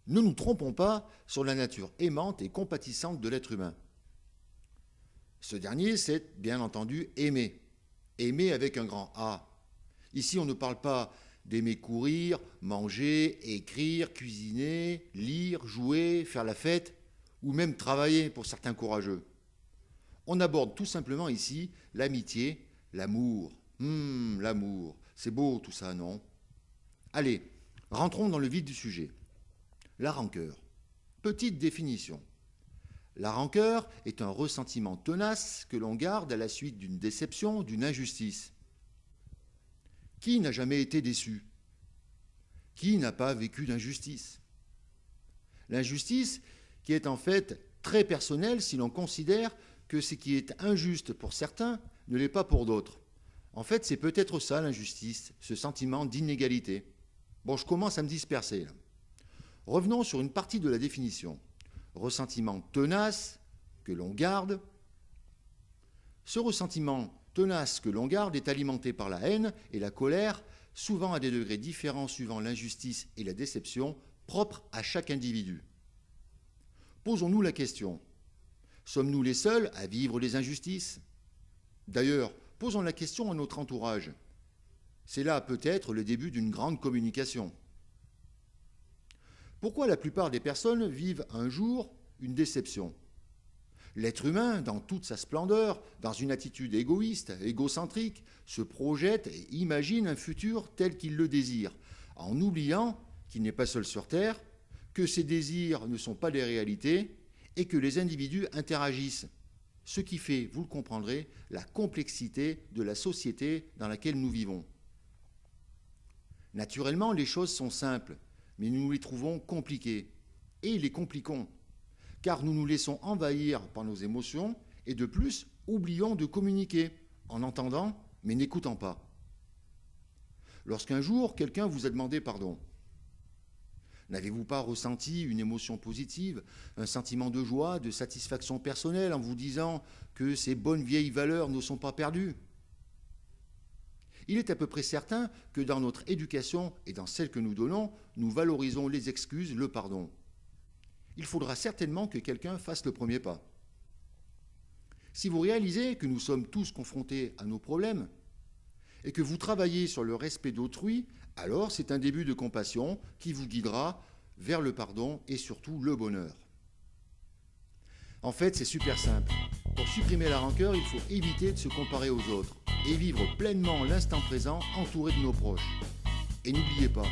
Ne nous trompons pas sur la nature aimante et compatissante de l'être humain. Ce dernier, c'est bien entendu aimer. Aimer avec un grand A. Ici, on ne parle pas d'aimer courir, manger, écrire, cuisiner, lire, jouer, faire la fête, ou même travailler pour certains courageux. On aborde tout simplement ici l'amitié, l'amour. L'amour, c'est beau tout ça, non? Allez, rentrons dans le vif du sujet. La rancœur. Petite définition. La rancœur est un ressentiment tenace que l'on garde à la suite d'une déception, d'une injustice. Qui n'a jamais été déçu? Qui n'a pas vécu d'injustice? L'injustice qui est en fait très personnelle si l'on considère que ce qui est injuste pour certains ne l'est pas pour d'autres. En fait, c'est peut-être ça l'injustice, ce sentiment d'inégalité. Bon, je commence à me disperser là. Revenons sur une partie de la définition. Ressentiment tenace que l'on garde. Ce ressentiment tenace que l'on garde est alimenté par la haine et la colère, souvent à des degrés différents suivant l'injustice et la déception, propres à chaque individu. Posons-nous la question, sommes-nous les seuls à vivre les injustices? D'ailleurs, posons la question à notre entourage. C'est là peut-être le début d'une grande communication. Pourquoi la plupart des personnes vivent un jour une déception? L'être humain, dans toute sa splendeur, dans une attitude égoïste, égocentrique, se projette et imagine un futur tel qu'il le désire, en oubliant qu'il n'est pas seul sur Terre, que ses désirs ne sont pas des réalités et que les individus interagissent. Ce qui fait, vous le comprendrez, la complexité de la société dans laquelle nous vivons. Naturellement, les choses sont simples, mais nous les trouvons compliquées. Et les compliquons, car nous nous laissons envahir par nos émotions et de plus, oublions de communiquer, en entendant, mais n'écoutant pas. Lorsqu'un jour, quelqu'un vous a demandé pardon, n'avez-vous pas ressenti une émotion positive, un sentiment de joie, de satisfaction personnelle en vous disant que ces bonnes vieilles valeurs ne sont pas perdues? Il est à peu près certain que dans notre éducation et dans celle que nous donnons, nous valorisons les excuses, le pardon. Il faudra certainement que quelqu'un fasse le premier pas. Si vous réalisez que nous sommes tous confrontés à nos problèmes et que vous travaillez sur le respect d'autrui, alors c'est un début de compassion qui vous guidera vers le pardon et surtout le bonheur. En fait, c'est super simple. Pour supprimer la rancœur, il faut éviter de se comparer aux autres et vivre pleinement l'instant présent entouré de nos proches. Et n'oubliez pas,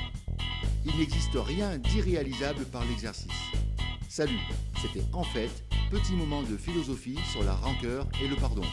il n'existe rien d'irréalisable par l'exercice. Salut, c'était En fait, petit moment de philosophie sur la rancœur et le pardon.